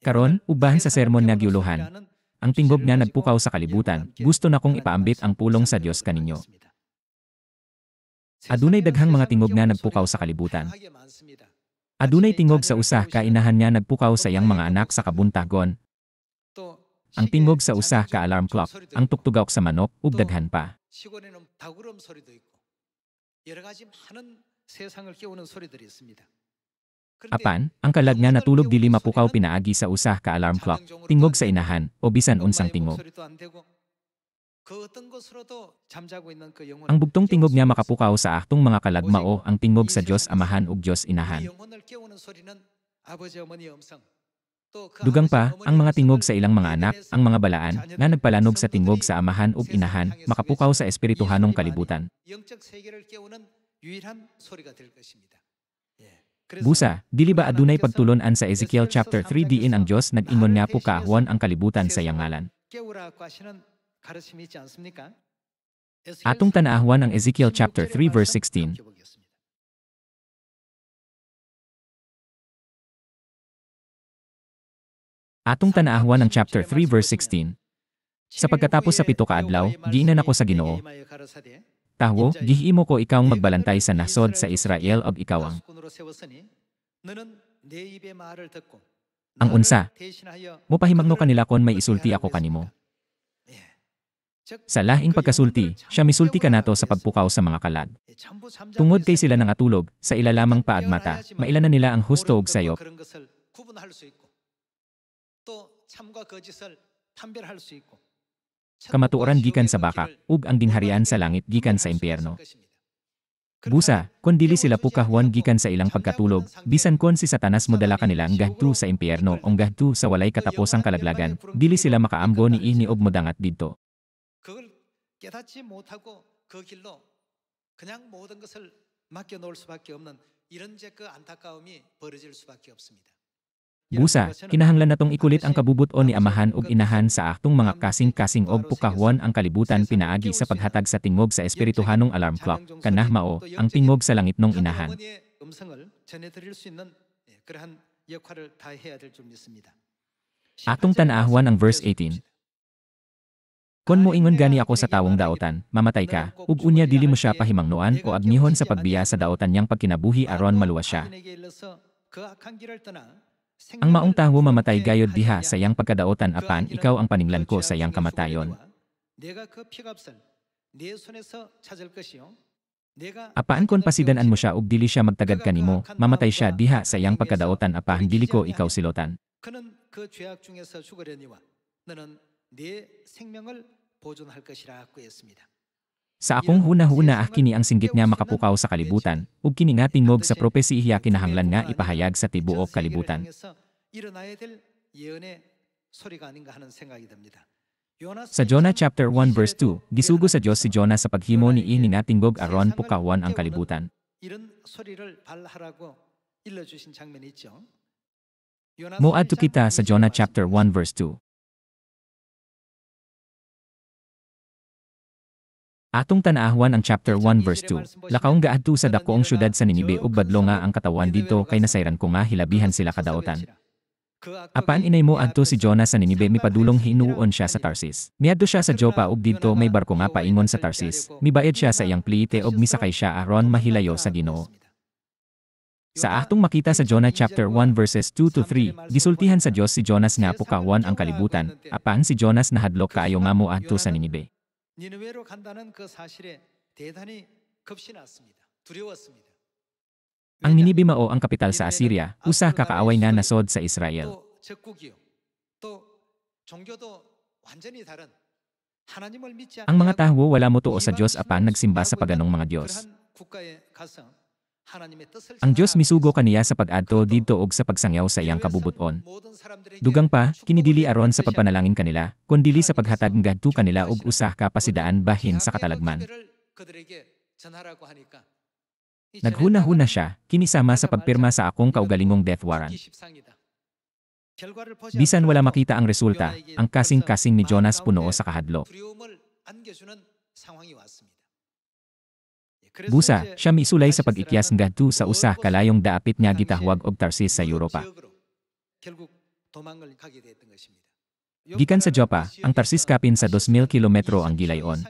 Karon, ubahan sa sermon nga giuluhan. Ang tingog nga nagpukaw sa kalibutan, gusto na kong ipaambit ang pulong sa Dios kaninyo. Adunay daghang mga tingog nga nagpukaw sa kalibutan. Adunay tingog sa usa ka inahan nga nagpukaw sa iyang mga anak sa kabuntagon. Ang tingog sa usa ka alarm clock, ang tuktugawk sa manok, ug daghan pa. Apan, ang kalag nga natulog dili mapukaw pinaagi sa usa ka alarm clock, tingog sa inahan, o bisan unsang tingog. Ang bugtong tingog nga makapukaw sa aktong mga kalag mao ang tingog sa Dios Amahan ug Dios Inahan. Dugang pa, ang mga tingog sa ilang mga anak, ang mga balaan, nga nagpalanog sa tingog sa Amahan ug Inahan, makapukaw sa espirituhanong kalibutan. Busa, dili ba adunay pagtulon-an sa Ezekiel chapter 3 diin ang Dios nag-ingon nga pukaahon ang kalibutan sa iyang ngalan. Atong tanaahwan ang Ezekiel chapter 3 verse 16. Atong tanaahwan ang chapter 3 verse 16. Sa pagkatapos sa 7 ka adlaw, giinan ako sa Ginoo. Tawo, gihimo ko ikawng magbalantay sa nasod sa Israel ug ikawang. Ang unsa, mopahimangno kanila kon may isulti ako kanimo. Sa laing pagkasulti, siya misulti kanato sa pagpukaw sa mga kalag. Tungod kay sila nangatulog, sa ilalamang paagmata, mailanan nila ang husto ug sayop. Kamatuoran gikan sa bakak, ug ang ginharian sa langit gikan sa impyerno. Busa, kon dili sila pukahwan gikan sa ilang pagkatulog, bisan kon si Satanas modala kanila ang gadto sa impyerno o gadto sa walay katapusang kalaglagan, dili sila makaamgo ni ihni og modangat didto. Busa, kinahanglan natong ikulit ang kabubuton ni Amahan ug Inahan sa aktong mga kasing-kasing og pukahwan ang kalibutan pinaagi sa paghatag sa tingog sa espirituhanong alarm clock, kanah mao, ang tingog sa langit nung Inahan. Atong tanaahwan ang verse 18. Kon moingon gani ako sa tawong daotan, mamatay ka, ug unya dili mo siya pahimangnuan o agnihon sa pagbiya sa daotan niyang pagkinabuhi aron maluwas siya. Ang maong tawo mamatay gayod diha sa iyang pagkadaotan apan ikaw ang paninglan ko sa iyang kamatayon. Apaan kon pasidan-an mo siya ug dili siya magtagad kanimo, mamatay siya diha sa iyang pagkadaotan apan dili ko ikaw silotan. Sa akong huna-huna kini ang singgit nga makapukaw sa kalibutan, ug kini nga tingog sa propesiya kinahanglan nga ipahayag sa tibuok kalibutan. Sa Jonah chapter 1 verse 2, gisugo sa Dios si Jonah sa paghimo ni ihni nga tinggog aron pukawan ang kalibutan. Moadto kita sa Jonah chapter 1 verse 2. Atong tanaahwan ang chapter 1 verse 2. Lakaong gaadto sa dakoong syudad sa Ninibe ug badlo nga ang katawan didto kay nasayran ko nga hilabihan sila kadaotan. Apan inay mo adto si Jonah sa Ninibe mipadulong hinuon siya sa Tarsis. Miadto siya sa Joppa ug didto may barko nga paingon sa Tarsis. Mibayad siya sa iyang plite ug misakay siya aron mahilayo sa Ginoo. Sa atong makita sa Jonah chapter 1 verses 2 to 3, gisultihan sa Dios si Jonas nga pukawan ang kalibutan, apan si Jonas nahadlok kaayo nga moadto sa Ninibe. 니느웨로 간다는 그 사실에 대단히 겁이 났습니다. 두려웠습니다. Ang Ninibe mao ang kapital sa Assyria, usa ka kaaway nga nasod sa Israel. Ang mga tawo wala motuo sa Dios apan nagsimba sa paganong mga Dios. Ang Dios misugo kaniya sa pag-adto didto og sa pagsangyaw sa iyang kabubuton. Dugang pa, kini dili aron sa pagpanalangin kanila, kundi dili sa paghatag ngadto kanila og usa ka pasidaan bahin sa katalagman. Naghuna-huna siya, kini sama sa pagpirma sa akong kaugalingong death warrant. Bisan wala makita ang resulta, ang kasing-kasing ni Jonas puno sa kahadlo. Busa, siya misulay sa pag-ikyas ngadto sa usa kalayong daapit nga gitahwag og Tarsis sa Europa. Gikan sa Joppa, ang Tarsis kapin sa 2,000 kilometro ang gilayon.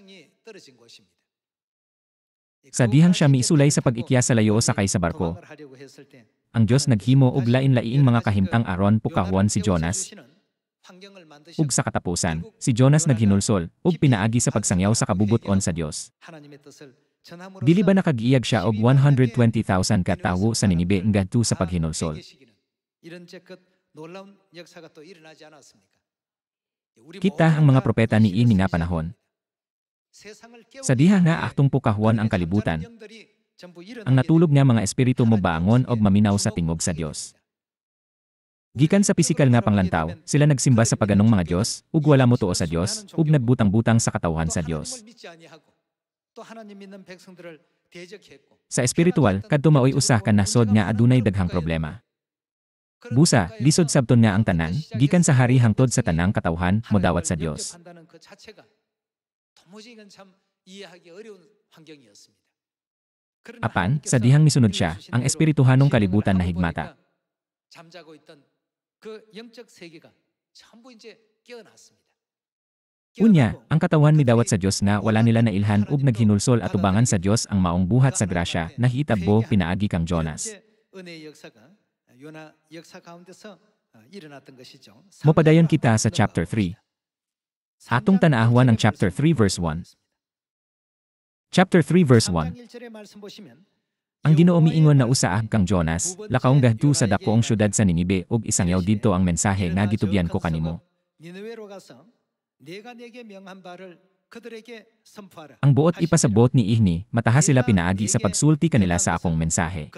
Sa dihang siya miisulay sa pag-ikya sa layo sakay sa barko, ang Diyos naghimo og lain-laing mga kahimtang aron pukahon si Jonas. Ug sa katapusan, si Jonas naghinulsol, ug pinaagi sa pagsangyaw sa kabubuton sa Dios. Dili ba nakag-iyag siya og 120,000 ka tawo sa Ninibe ngadto sa paghinulsol? Kita ang mga propeta niini nga panahon. Sa diha nga aktong pukahon ang kalibutan, ang natulog nga mga espiritu mo baangon og maminaw sa tingog sa Dios. Gikan sa pisikal nga panglantaw, sila nagsimba sa paganong mga Diyos, ug wala mo tuo sa Diyos, ug nagbutang-butang sa katawhan sa Diyos. Sa espiritual, kadto maoy usa ka nasod nga adunay daghang problema. Busa, lisod sabton nga ang tanan, gikan sa hari hangtod sa tanang katawhan, modawat sa Diyos. Apan, sa dihang misunod siya, ang espirituhanong kalibutan na higmata. Unya, ang katawan midawat sa Dios nga wala nila nailhan ug naghinulsol atubangan sa Dios ang maong buhat sa grasya na hitabo pinaagi kang Jonas. Mopadayon kita sa chapter 3. Atong tanaahwan ang chapter 3 verse 1. Chapter 3 verse 1. Ang Ginoo miingon na usaah kang Jonas, lakaong gadto sa dakoong syudad sa Ninibe ug isangyaw didto ang mensahe nga gitugyan ko kanimo. Ang buot ipasabot ni ihni, mataha sila pinaagi sa pagsulti kanila sa akong mensahe.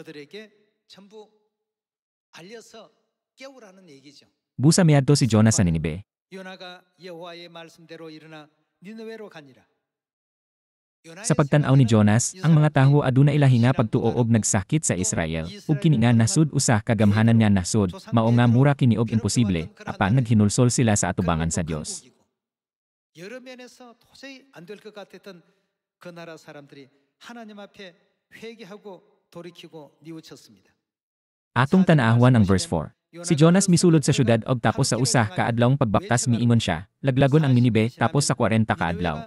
Busa miadto si Jonas sa Ninibe. Sa pagtan-aw ni Jonas, ang mga tawo aduna ilahi nga pagtuo og nagsakit sa Israel, ug kini nga nasud usa kagamhanan nga nasud, mao nga mura kini og imposible, apan naghinulsol sila sa atubangan sa Dios. Atong tanaahwan ang verse 4. Si Jonas misulod sa syudad og tapos sa usa ka adlawng pagbaktas miingon siya, laglagon ang Ninibe tapos sa 40 ka adlaw.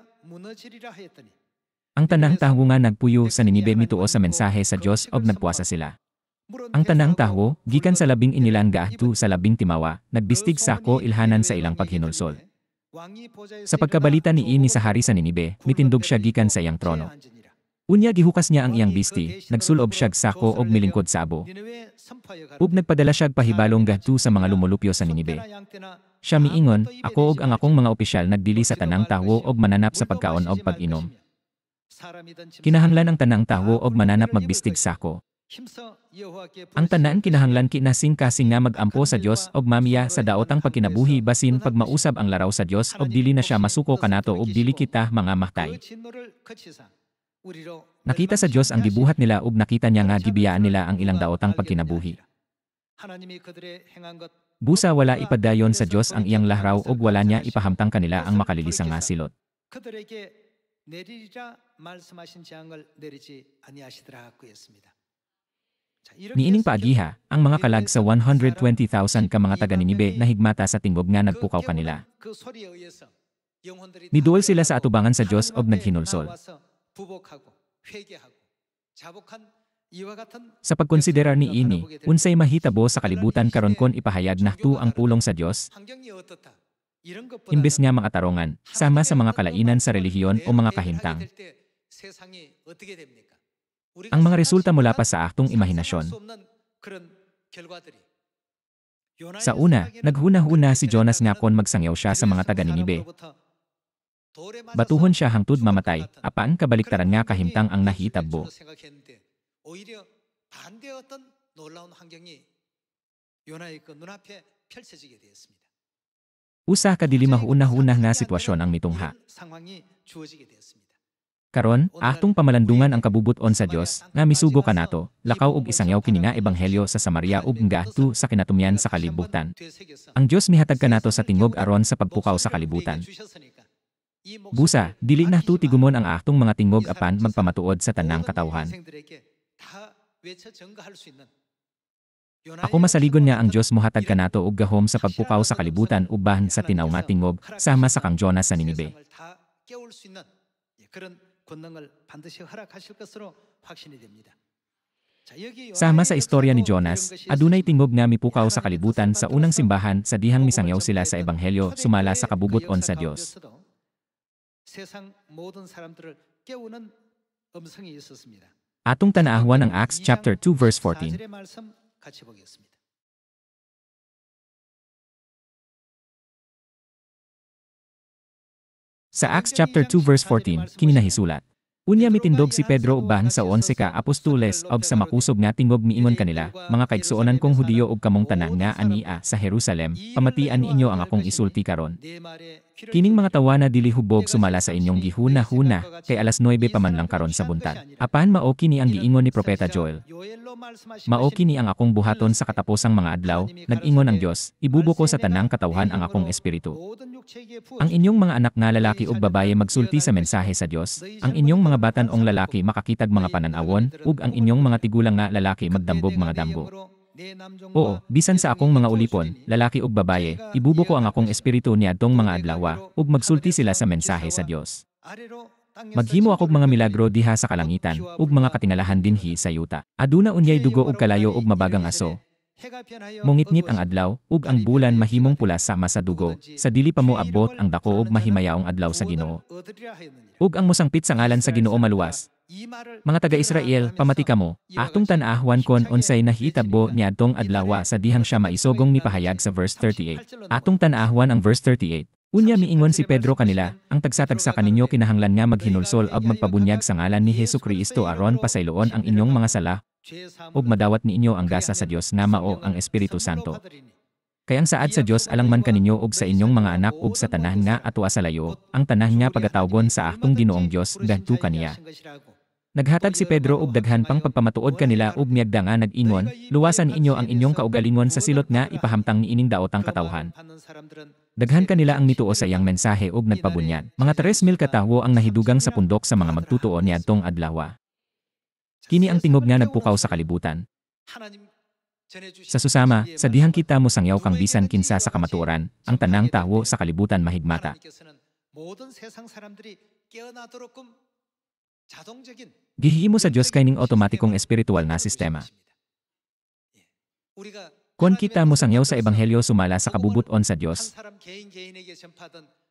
Ang tanang tawo nga nagpuyo sa Ninibe mituo sa mensahe sa Dios og nagpuasa sila. Ang tanang tawo, gikan sa 11 gaadto sa 10 timawa, nagbistig sako ilhanan sa ilang paghinulsol. Sa pagkabalita ni ini sa hari sa Ninibe, mitindog siya gikan sa iyang trono. Unya gihukas niya ang iyang bisti, nagsulob siya sako og milingkod sa abo. Ug nagpadala siya pahibalong gadto sa mga lumulupyo sa Ninibe. Siya miingon, ako ug ang akong mga opisyal nagdili sa tanang tawo og mananap sa pagkaon og pag-inom. Kinahanglan ang tanang tawo og mananap magbistig sako. Ang tanan kinahanglan kinasing kasing nga mag-ampo sa Dios og mamiya sa daotang pagkinabuhi basin pag mausab ang laraw sa Dios og dili na siya masuko kanato og dili kita mga mahtay. Nakita sa Dios ang gibuhat nila ug nakita niya nga gibiyaan nila ang ilang daotang pagkinabuhi. Busa wala ipadayon sa Dios ang iyang lahraw ug wala niya ipahamtang kanila ang makalilisang nga silot. Niining paagiha, ang mga kalag sa 120,000 ka mga taga-Ninibe na higmata sa tingog nga nagpukaw kanila. Miduol sila sa atubangan sa Dios og naghinulsol. Sa pagkonsiderar ni ini, unsay mahitabo sa kalibutan karon kon ipahayag nahtu ang pulong sa Dios? Imbes nga mga tarungan, sama sa mga kalainan sa relihiyon o mga kahimtang. Ang mga resulta mula pa sa aktong imahinasyon. Sa una, naghuna-huna si Jonas nga kon magsangyaw siya sa mga taga-Ninibe. Batuhon siya hangtod mamatay, apan kabaliktaran nga kahimtang ang nahitabo. Usa ka dili mahuna-huna nga sitwasyon ang mitungha. Karon, aktong pamalandungan ang kabubuton sa Dios, nga misugo kanato, lakaw og isangyaw kini nga ebanghelyo sa Samaria ug gaadto sa kinatumyan sa kalibutan. Ang Dios mihatag kanato sa tingog aron sa pagpukaw sa kalibutan. Busa, dili nahtu tigumon ang aktong mga tingog apan magpamatuod sa tanang katawhan. Ako masaligon nga ang Dios mohatag kanato og gahom sa pagpukaw sa kalibutan uban sa tinaw nga tingog sama sa kang Jonas sa Ninibe. Sama sa istorya ni Jonas, adunay tingog nga mipukaw sa kalibutan sa unang simbahan sa dihang misangyaw sila sa ebanghelyo sumala sa kabubuton sa Dios. Atong tanaahwan ang Acts chapter 2 verse 14. Sa Acts chapter 2 verse 14, kini nahisulat. Unya mitindog si Pedro uban sa 11 ka apostoles og sa makusog nga tingog miingon kanila, mga kaigsuonan kong Hudiyo ug kamong tanan nga ania sa Jerusalem, pamatian niinyo ang akong isulti karon. Kining mga tawana dili hubog sumala sa inyong gihuna-huna, kay alas 9 pa man lang karon sa buntag. Apan mao kini ang giingon ni propeta Joel. Mao kini ang akong buhaton sa katapusang mga adlaw, nag-ingon ang Dios, ibubuko sa tanang katawhan ang akong espiritu. Ang inyong mga anak nga lalaki ug babaye magsulti sa mensahe sa Dios, ang inyong mga batan-ong lalaki makakitag mga pananawon, ug ang inyong mga tigulang nga lalaki magdambog mga damgo. Oo, bisan sa akong mga ulipon, lalaki ug babaye, ibubuko ang akong espiritu niadtong mga adlaw, ug magsulti sila sa mensahe sa Dios. Maghimo akog mga milagro diha sa kalangitan, ug mga katingalahan dinhi sa yuta. Aduna unyay dugo ug kalayo ug mabagang aso. Mungitngit ang adlaw, ug ang bulan mahimong pula sama sa dugo, sa dili pa mo abot ang dako ug mahimayaong adlaw sa Ginoo. Ug ang mosangpit sa ngalan sa Ginoo maluwas. Mga taga-Israel, pamati kamo, atong tan-ahwan kon unsay nahitabo niadtong adlaw sa dihang siya maisogong mipahayag sa verse 38. Atong tan-ahwan ang verse 38. Unya miingon si Pedro kanila, ang tagsa-tagsa kaninyo kinahanglan nga maghinulsol ug magpabunyag sa ngalan ni Hesukristo aron pasayloon ang inyong mga sala, ug madawat niinyo ang gasa sa Dios nga mao ang Espiritu Santo. Kay ang saad sa Dios alang man kaninyo ug sa inyong mga anak ug sa tanan nga atua sa layo, ang tanan nga pagatawgon sa atong Ginoong Dios ngadto kaniya. Naghatag si Pedro og daghan pang pagpamatuod kanila ug miagda nga nag-ingon, luwasan niinyo ang inyong kaugalingon sa silot nga ipahamtang niining daotang katawhan. Daghan kanila ang mituo sa iyang mensahe ug nagpabunyag. Mga 3,000 ka tawo ang nahidugang sa pundok sa mga magtutuo niadtong adlaw. Kini ang tingog nga nagpukaw sa kalibutan. Sa susama, sa dihang kita mo sangyaw kang bisan kinsa sa kamatuoran, ang tanang tawo sa kalibutan mahigmata. Gihimo sa Dios kay ning otomatikong espiritual na sistema. Kon kita mo sangyaw sa ebanghelyo sumala sa kabubuton sa Dios,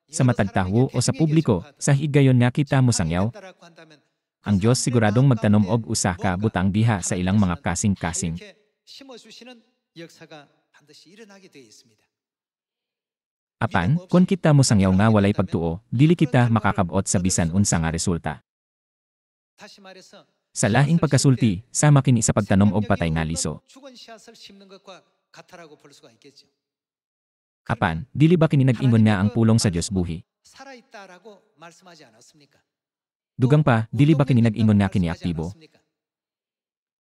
sa matag tawo o sa publiko, sa higayon nga kita mo sangyaw, ang Dios siguradong magtanom og usa ka butang diha sa ilang mga kasing-kasing. Apan, kon kita mo sangyaw nga walay pagtuo, dili kita makakabot sa bisan unsa nga resulta. Sa lahing pagkasulti, sama kini sa pagtanom og patay nga liso. Apan, dili ba kini nag-ingon nga ang pulong sa Dios buhi? Dugang pa, dili ba kini nag-ingon nga kini aktibo?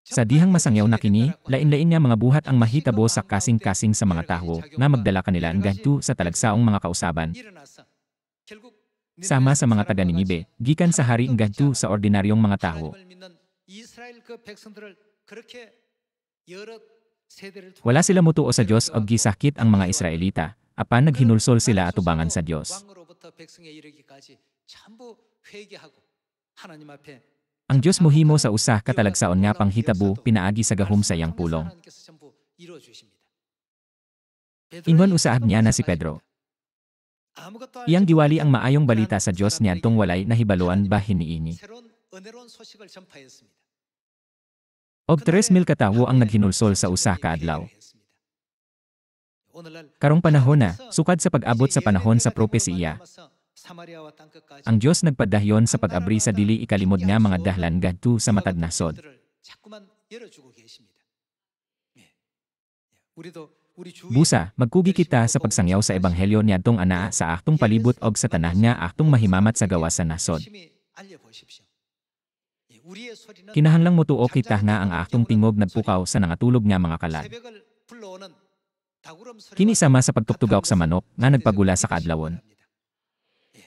Sa dihang masangyaw na kini, lain-lain nga mga buhat ang mahitabo sa kasing-kasing sa mga tawo nga magdala kanila ngadto sa talagsaong mga kausaban. Sama sa mga taga Ninibe, gikan sa hari ngadto sa ordinaryong mga tawo. Wala sila mutuo sa Dios og gisakit ang mga Israelita, apan naghinulsol sila atubangan sa Dios. Ang Dios mohimo sa usa ka talagsaon nga panghitabo pinaagi sa gahom sa iyang pulong. Ingon usaab niya na si Pedro. Iyang giwali ang maayong balita sa Dios niadtong walay nahibaluan bahin niini. Og 3,000 ka tawo ang naghinulsol sa usa ka adlaw. Karong panahon na, sukad sa pag-abot sa panahon sa propesiya, ang Dios nagpadahyon sa pag-abri sa dili ikalimod nga mga dahlan ngadto sa matag nasod. Busa, magkugi kita sa pagsangyaw sa ebanghelyo niadtong anaa sa aktong palibot og sa tanan nga aktong mahimamat sa gawas sa nasod. Kinahanglang mutuo kita nga ang aktong tingog nagpukaw sa nangatulog nga mga kalag. Kini sama sa pagtugtugaw sa manok nga nagpagula sa kaadlawon.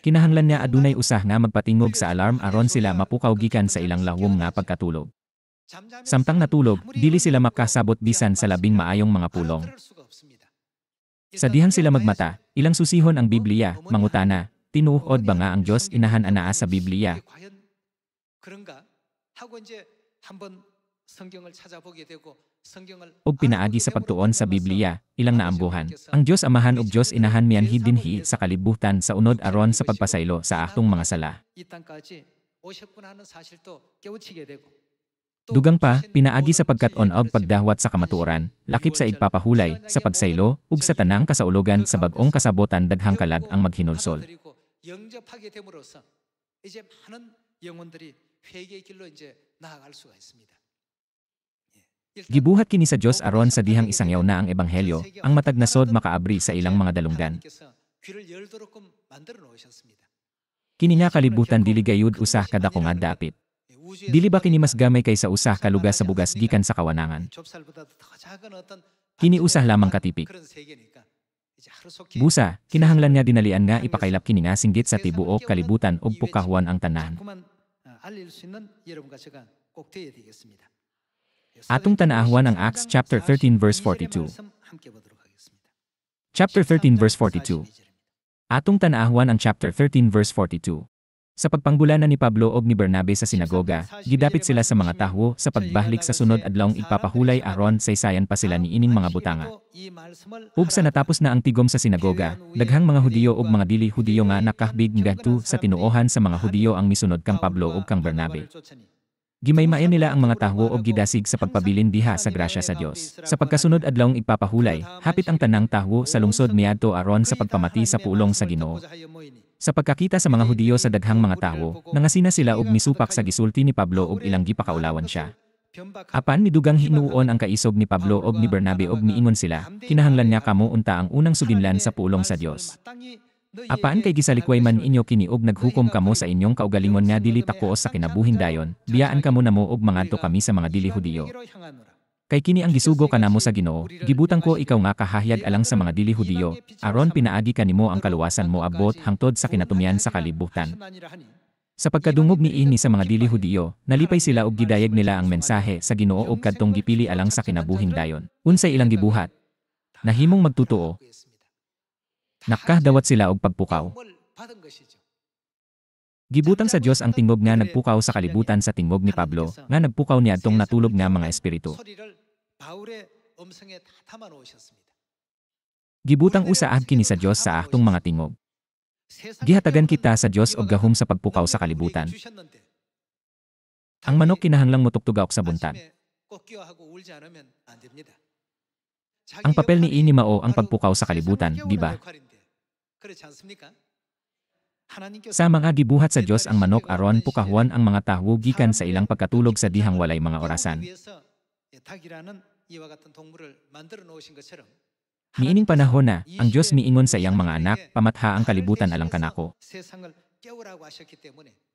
Kinahanglan niya adunay usah nga magpatingog sa alarm aron sila mapukaw gikan sa ilang lawom nga pagkatulog. Samtang natulog, dili sila makasabot bisan sa labing maayong mga pulong. Sa dihang sila magmata, ilang susihon ang Biblia, mangutana, tinuod ba nga ang Diyos inahan anaa sa Biblia? Og pinaagi sa pagtuon sa Biblia, ilang naambuhan. Ang Diyos Amahan ug Diyos Inahan mianhi dinhi sa kalibutan sa unod aron sa pagpasaylo sa atong mga sala. Dugang pa, pinaagi sa pagkat-on og pagdahwat sa kamatuoran, lakip sa igpapahulay, sa pagsaylo, ug sa tanang kasaulogan sa bag-ong kasabotan daghang kalag ang maghinulsol. Gibuhat kini sa Dios aron sa dihang isangyaw na ang ebanghelyo, ang matag nasod makaabri sa ilang mga dalunggan. Kini nga kalibutan dili gayud usah ka dako nga dapit. Dili ba kini mas gamay kaysa usah ka lugas sa bugas gikan sa kawanangan? Kini usah lamang katipik. Busa, kinahanglan nga dinalian nga ipakailap kini nga singgit sa tibuok kalibutan ug pukahwan ang tanan. Atong tanaahwan ang Acts chapter 13 verse 42. Chapter 13 verse 42. Atong tanaahwan ang chapter 13 verse 42. Sa pagpanggulanan ni Pablo og ni Bernabe sa sinagoga, gidapit sila sa mga tawo sa pagbahlik sa sunod adlawng igpapahulay aron saysayan pa sila ni ining mga butanga. Ug sa natapos na ang tigom sa sinagoga, daghang mga Hudiyo ug mga dili Hudiyo nga nakahbig ngadto sa tinuohan sa mga Hudiyo ang misunod kang Pablo ug kang Bernabe. Gimaymayan nila ang mga tawo og gidasig sa pagpabilin diha sa grasya sa Dios. Sa pagkasunod adlawng igpapahulay, hapit ang tanang tawo sa lungsod miadto aron sa pagpamati sa pulong sa Ginoo. Sa pagkakita sa mga Hudiyo sa daghang mga tawo, nangasina sila og misupak sa gisulti ni Pablo og ilang gipakaulawan siya. Apan midugang hinuon ang kaisog ni Pablo og ni Bernabe og miingon sila, kinahanglan nga kamo unta ang unang sudinlan sa pulong sa Dios. Apan kay gisalikway man inyo kini og naghukom kamo sa inyong kaugalingon nga dili takoos sa kinabuhing dayon, biyaan kamo namo og mangadto kami sa mga dili Hudiyo. Kay kini ang gisugo kanamo sa Ginoo, gibutang ko ikaw nga kahahyag alang sa mga dili Hudiyo, aron pinaagi kanimo ang kaluwasan mo abot hangtod sa kinatumyan sa kalibutan. Sa pagkadungog ni ini sa mga dili Hudiyo, nalipay sila og gidayeg nila ang mensahe sa Ginoo og kadtong gipili alang sa kinabuhing dayon. Unsay ilang gibuhat? Nahimong magtutuo. Nakahdawat sila og pagpukaw. Gibutang sa Dios ang tingog nga nagpukaw sa kalibutan sa tingog ni Pablo, nga nagpukaw niadtong natulog nga mga espiritu. Gibutang usaad kini sa Dios sa atong mga tingog. Gihatagan kita sa Dios og gahom sa pagpukaw sa kalibutan. Ang manok kinahanglang motugtugawk sa buntan. Ang papel ni ini mao ang pagpukaw sa kalibutan, di ba? Sa mga gibuhat sa Dios ang manok aron pukahwan ang mga tawo gikan sa ilang pagkatulog sa dihang walay mga orasan. Niining panahon na, ang Dios miingon sa iyang mga anak, pamatha ang kalibutan alang kanako.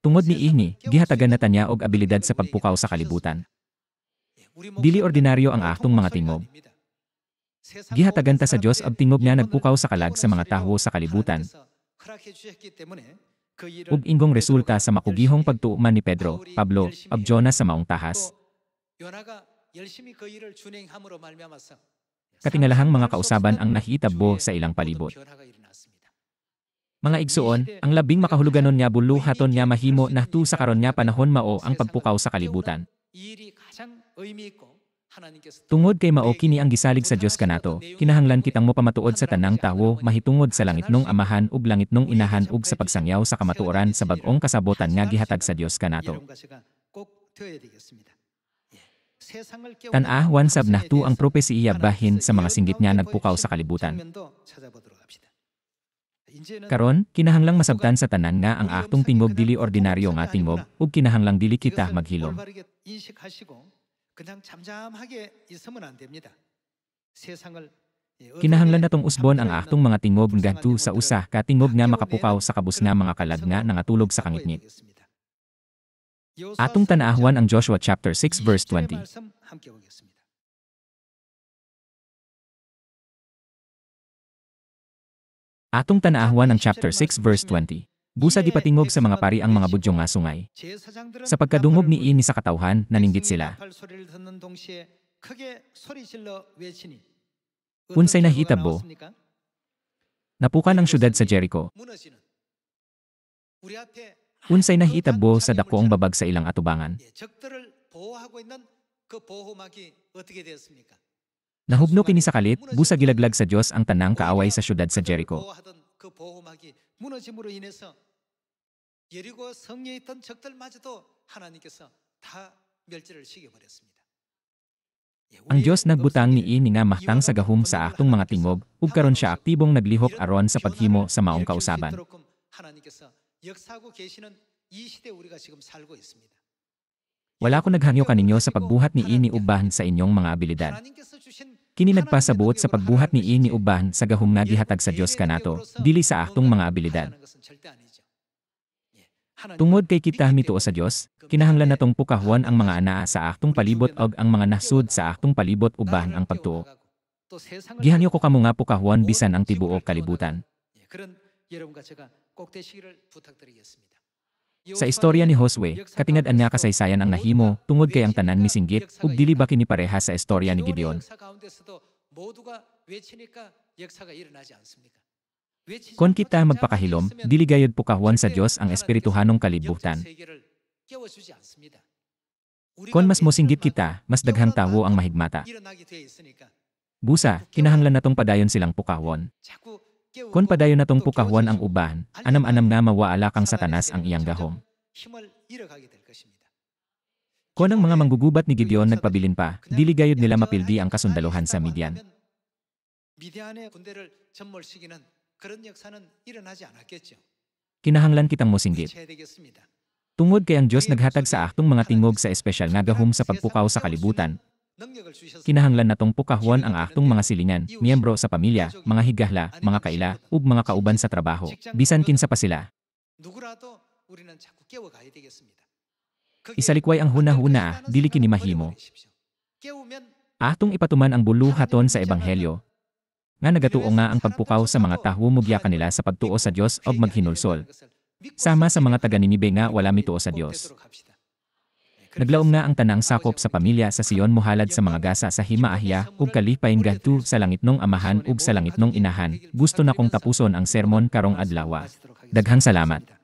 Tungod ni ini, gihatagan nata niya og abilidad sa pagpukaw sa kalibutan. Dili ordinaryo ang atong mga tingog. Gihatagan ta sa Dios og tingog nga nagpukaw sa kalag sa mga tawo sa kalibutan. Ug ingong resulta sa makugihong pagtuuman ni Pedro, Pablo, ug Jonas sa maong tahas. Katingalahang mga kausaban ang nahitabbo sa ilang palibot. Mga igsuon, ang labing makahuluganon niya buluhaton niya mahimo nahtu sa karon niya panahon mao ang pagpukaw sa kalibutan. Tungod kay mao kini ang gisalig sa Dios kanato, kinahanglan kitang mopamatuod sa tanang tawo mahitungod sa langitnong amahan ug langitnong inahan ug sa pagsangyaw sa kamatuoran sa bag-ong kasabotan nga gihatag sa Dios kanato. Tan-ah wansab nahtu ang propesiya bahin sa mga singgit nga nagpukaw sa kalibutan. Karon, kinahanglang masabtan sa tanan nga ang atong tingog dili ordinaryo nga tingog ug kinahanglang dili kita maghilom. Kinahanglan natong usbon ang atong mga tingog ngadto sa usa ka tingog nga makapukaw sa kabus nga mga kalag nga nangatulog sa kangitngit. Atong tanaahwan ang Joshua chapter 6 verse 20. Atong tanaahwan ang chapter 6 verse 20. Busa gipatingog sa mga pari ang mga budyo nga sungay. Sa pagkadungog ni ini sa katawhan, naninggit sila. Unsay nahitabo? Napukan ang syudad sa Jericho. Unsay nahitabo sa dakoong babag sa ilang atubangan. Nahubno kini sa kalit, busa gilaglag sa Dios ang tanang kaaway sa syudad sa Jericho. 예리고 성에 있던 적들마저도 하나님께서 다 멸절을 시켜버렸습니다. Ang Dios nagbutang ni ini nga mahtang sa gahum sa atong mga tingog, ug karon siya aktibong naglihok aron sa paghimo sa maong kausaban. 하나님께서 역사하고 계시는 이 시대 우리가 지금 살고 있습니다. Wala ko naghangyo kaninyo sa pagbuhat ni ini ubahan sa inyong mga abilidad. Kini nagpasabuot sa pagbuhat ni ini ubahan sa gahum nga gihatag sa Dios kanato, dili sa atong mga abilidad. Tungod kay kita mituo sa Dios, kinahanglan natong pukahon ang mga anaa sa aktong palibot og ang mga nasud sa aktong palibot ubahan ang pagtuo. Gihanyo ko kamo nga pukahon bisan ang tibuok kalibutan. Sa istorya ni Josue, katingad-an nga kasaysayan ang nahimo tungod kay ang tanan misinggit ug dili ba kini pareha sa istorya ni Gideon. Kon kita magpakahilom, dili gayud pukahon sa Dios ang espirituhanong kalibutan. Kon mas mosinggit kita, mas daghang tawo ang mahigmata. Busa, kinahanglan natong padayon silang pukahon. Kon padayon natong pukahon ang ubahan, anam-anam na mawaala kang Satanas ang iyang gahom. Kon ang mga manggugubat ni Gideon nagpabilin pa, dili gayud nila mapildi ang kasundaluhan sa Midian. Kinahanglan kitang mosinggit. Tungod kay ang Dios naghatag sa aktong mga tingog sa espesyal nga gahom sa pagpukaw sa kalibutan. Kinahanglan natong pukahon ang aktong mga silingan, miyembro sa pamilya, mga higahla, mga kaila, ug mga kauban sa trabaho, bisan kinsa pa sila. Isalikway ang huna-huna, dili kini mahimo. Atong ipatuman ang buluhaton sa ebanghelyo. Nga nagatuo nga ang pagpukaw sa mga tawo mugya kanila sa pagtuo sa Dios og maghinulsol. Sama sa mga taga Ninibe nga wala mituo sa Dios. Naglaom nga ang tanang sakop sa pamilya sa Sion mohalad sa mga gasa sa himaahya ug kalipayng gadto sa langitnong amahan ug sa langitnong inahan. Gusto na kong tapuson ang sermon karong adlaw. Daghang salamat.